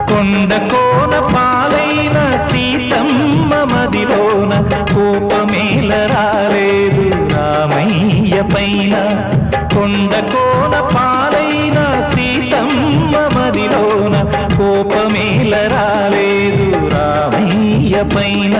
కొండ కోన పాలైన సీతమ్మ మదిలోన కోపమేల రాలేదు రామయ్య పైన. కొండ కోన పాలైన సీతమ్మ మదిలోన కోపమేల రాలేదు రామయ్య పైన.